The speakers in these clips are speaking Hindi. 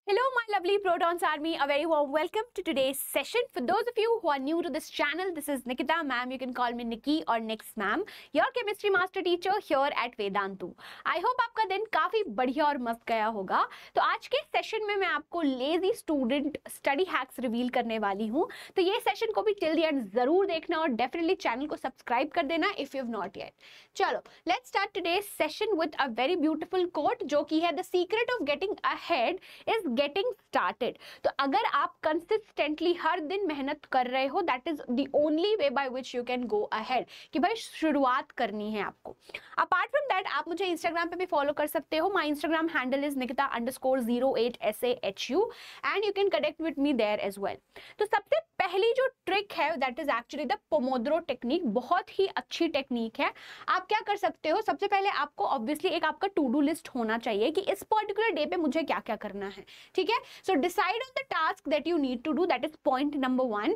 Hello, my lovely Protons Army. A very warm welcome to today's session. For those of you who are new to this channel, this is Nikita, ma'am. You can call me Nikki or Nix, ma'am. Your chemistry master teacher here at Vedantu. I hope आपका दिन काफी बढ़िया और मस्त गया होगा. तो आज के सेशन में मैं आपको lazy student study hacks reveal करने वाली हूँ. तो ये सेशन को भी टिल द एंड जरूर देखना और डेफिनेटली चैनल को सब्सक्राइब कर देना if you have not yet. चलो, let's start today's session with a very beautiful quote जो कि है the secret of getting ahead is getting started. तो अगर आप कंसिस्टेंटली हर दिन मेहनत कर रहे हो, that is the only way by which you can go ahead, कि भाई शुरुआत करनी है आपको. अपार्ट फ्रॉम दैट आप मुझे इंस्टाग्राम पे भी फॉलो कर सकते हो. My Instagram handle is nikita_08SAHU and you can connect with me there as well. तो सबसे पहली जो ट्रिक है that is actually the pomodoro technique. बहुत ही अच्छी टेक्निक है. आप क्या कर सकते हो, सबसे पहले आपको ऑब्वियसली एक आपका टू डू लिस्ट होना चाहिए कि इस पर्टिकुलर डे पे मुझे क्या क्या करना है. ठीक है, so decide on the task that you need to do. That is point number 1.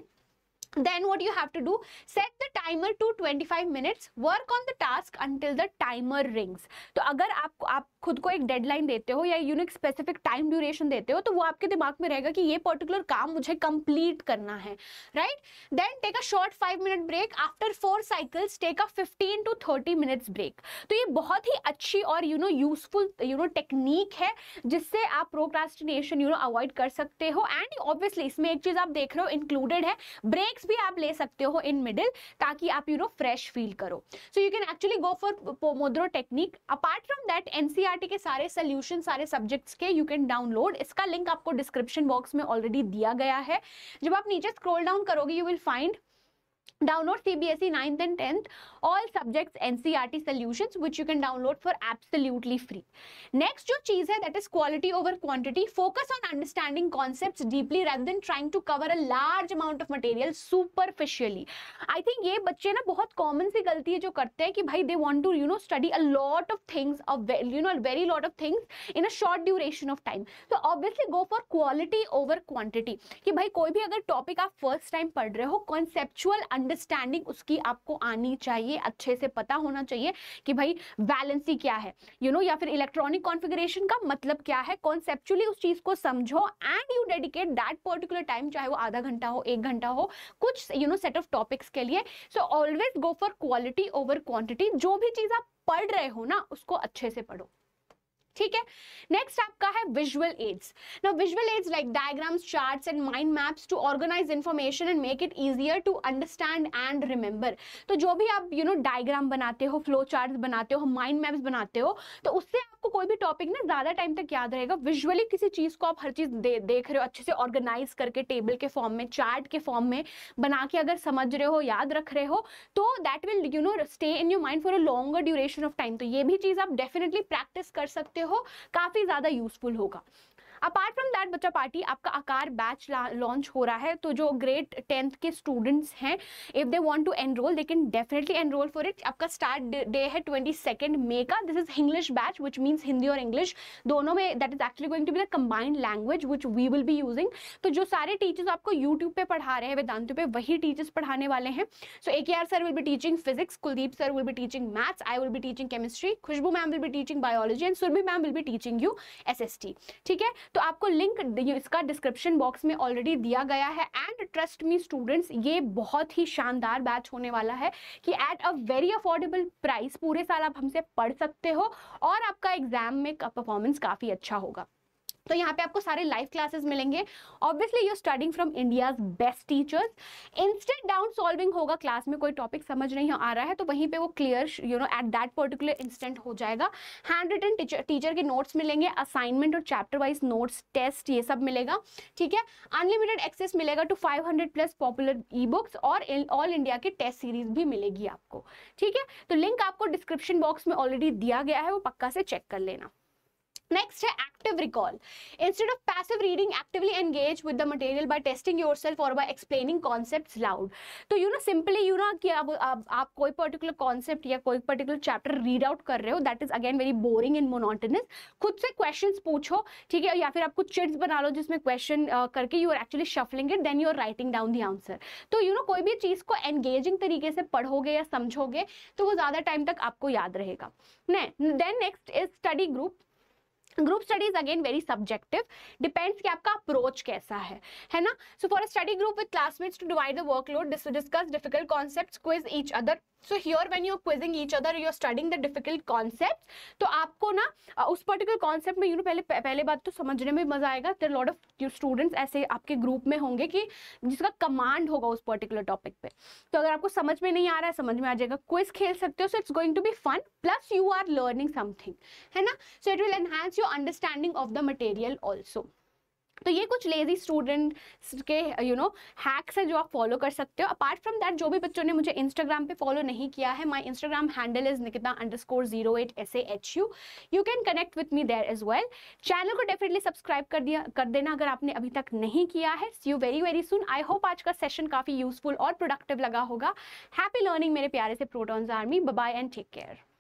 Then what you have to do, set the timer to 25 minutes, work on the task until the timer rings. तो अगर आप खुद को एक डेडलाइन देते हो या यूनिक स्पेसिफिक टाइम ड्यूरेशन देते हो तो वो आपके दिमाग में रहेगा कि ये पर्टिकुलर काम मुझे कंप्लीट करना है, right. Then take a short 5 minute break. After 4 cycles take a 15 to 30 minutes break. तो ये बहुत ही अच्छी और यूजफुल टेक्निक है जिससे आप प्रोक्रास्टिनेशन अवॉइड कर सकते हो. एंड ऑब्वियसली इसमें एक चीज आप देख रहे हो इंक्लूडेड है, ब्रेक्स भी आप ले सकते हो इन मिडिल ताकि आप फ्रेश फील करो. So you can actually go for pomodoro technique. Apart from that NCERT के सारे सोल्यूशन सारे सब्जेक्ट्स के यू कैन डाउनलोड. इसका लिंक आपको डिस्क्रिप्शन बॉक्स में ऑलरेडी दिया गया है. जब आप नीचे स्क्रॉल डाउन करोगे you will find download CBSE 9th and 10th all subjects NCERT solutions which you can download for absolutely free. Next जो चीज है that is quality over quantity. Focus on understanding concepts deeply rather than trying to cover a large amount of material superficially. I think ये बच्चे ना बहुत common सी गलती है जो करते हैं कि भाई they want to study a lot of things, a very lot of things in a short duration of time. So obviously go for quality over quantity. कि भाई कोई भी अगर टॉपिक आप फर्स्ट टाइम पढ़ रहे हो, conceptual अंडरस्टैंडिंग उसकी आपको आनी चाहिए, अच्छे से पता होना चाहिए कि भाई वैलेंसी क्या है या फिर इलेक्ट्रॉनिक कॉन्फ़िगरेशन का मतलब क्या है. कॉन्सेप्चुअली उस चीज को समझो and you dedicate that particular time, चाहे वो आधा घंटा हो 1 घंटा हो, कुछ सेट ऑफ टॉपिक्स के लिए. So always go for quality over quantity. जो भी चीज आप पढ़ रहे हो ना उसको अच्छे से पढ़ो. ठीक है, नेक्स्ट आपका है visual aids. Now visual aids like diagrams, charts and mind maps to organise information and make it easier to understand and remember. तो जो भी आप डायग्राम बनाते हो, फ्लो चार्ट्स बनाते हो, माइंड मैप्स बनाते हो, तो उससे आपको कोई भी टॉपिक ना ज्यादा टाइम तक याद रहेगा. विजुअली किसी चीज को आप हर चीज देख रहे हो, अच्छे से ऑर्गेनाइज करके टेबल के फॉर्म में, चार्ट के फॉर्म में बना के अगर समझ रहे हो, याद रख रहे हो, तो that will stay in your mind for a longer duration of time. तो ये भी चीज आप डेफिनेटली प्रैक्टिस कर सकते हो, काफी ज्यादा यूजफुल होगा. अपार्ट फ्रॉम दैट बच्चा पार्टी आपका आकार बैच लॉन्च हो रहा है. तो जो ग्रेड 10th के स्टूडेंट्स हैं, if they want to enrol they can definitely enrol for it. आपका स्टार्ट डे है 22 मई का. This is English batch which means Hindi और इंग्लिश दोनों में. That is actually going to be the combined language which we will be using. तो जो सारे टीचर्स आपको यूट्यूब पे पढ़ा रहे हैं वेदांतु पे, वही टीचर्स पढ़ाने वाले हैं. So AKR sir will be teaching physics, Kuldeep sir will be teaching maths, I will be teaching chemistry, Khushboo ma'am will be teaching biology and Surabhi ma'am will be teaching you SST. ठीक है, तो आपको लिंक इसका डिस्क्रिप्शन बॉक्स में ऑलरेडी दिया गया है. एंड ट्रस्ट मी स्टूडेंट्स, ये बहुत ही शानदार बैच होने वाला है कि at a very affordable price पूरे साल आप हमसे पढ़ सकते हो और आपका एग्जाम में परफॉर्मेंस काफी अच्छा होगा. तो यहाँ पे आपको सारे लाइव क्लासेस मिलेंगे. Obviously you studying from India's best teachers. Instant down solving होगा. क्लास में कोई टॉपिक समझ नहीं आ रहा है तो वहीं पे वो clear at that particular instant हो जाएगा. हैंड रिटन टीचर के नोट्स मिलेंगे, असाइनमेंट और चैप्टर वाइज नोट्स, टेस्ट, ये सब मिलेगा. ठीक है, अनलिमिटेड एक्सेस मिलेगा टू 500+ पॉपुलर ई बुक्स और ऑल इंडिया की टेस्ट सीरीज भी मिलेगी आपको. ठीक है, तो लिंक आपको डिस्क्रिप्शन बॉक्स में ऑलरेडी दिया गया है, वो पक्का से चेक कर लेना. नेक्स्ट है active recall. Instead of passive reading, actively engage with the material by testing yourself और बाय एक्सप्लेनिंग कॉन्सेप्ट्स लाउड. तो सिंपली कि आप कोई पर्टिकुलर कॉन्सेप्ट या कोई पर्टिकुलर चैप्टर रीड आउट कर रहे हो, that is again very boring and monotonous. खुद से क्वेश्चंस पूछो, ठीक है, या फिर आप कुछ चिट्स बना लो जिसमें क्वेश्चन करके you are actually shuffling it, then you are writing down the answer. तो कोई भी चीज को एंगेजिंग तरीके से पढ़ोगे या समझोगे तो वो ज्यादा टाइम तक आपको याद रहेगा. Then next is study group. Group studies again very subjective, depends कि आपका अप्रोच कैसा है ना. So for a study group with classmates to divide the workload, discuss difficult concepts, quiz each other. So here when you are quizzing each other, you are studying the difficult concepts. तो आपको ना उस पर्टिकुलर कॉन्सेप्ट में पहले बात तो समझने में मजा आएगा. देयर लॉट ऑफ स्टूडेंट्स ऐसे आपके ग्रुप में होंगे कि जिसका कमांड होगा उस पर्टिकुलर टॉपिक पे. तो अगर आपको समझ में नहीं आ रहा है, समझ में आ जाएगा, क्विज खेल सकते हो. So it's going to be fun, plus you are learning something, है ना. So it will enhance your understanding of the material also. तो ये कुछ लेजी स्टूडेंट्स के हैक्स है जो आप फॉलो कर सकते हो. अपार्ट फ्रॉम दैट, जो भी बच्चों ने मुझे इंस्टाग्राम पे फॉलो नहीं किया है, my Instagram handle is nikita_08SAHU. You can connect with me there as well. Channel को डेफिनेटली सब्सक्राइब कर देना अगर आपने अभी तक नहीं किया है. See you very very soon. I hope आज का सेशन काफी यूजफुल और प्रोडक्टिव लगा होगा. हैप्पी लर्निंग मेरे प्यारे से protons army. Bye bye and take care.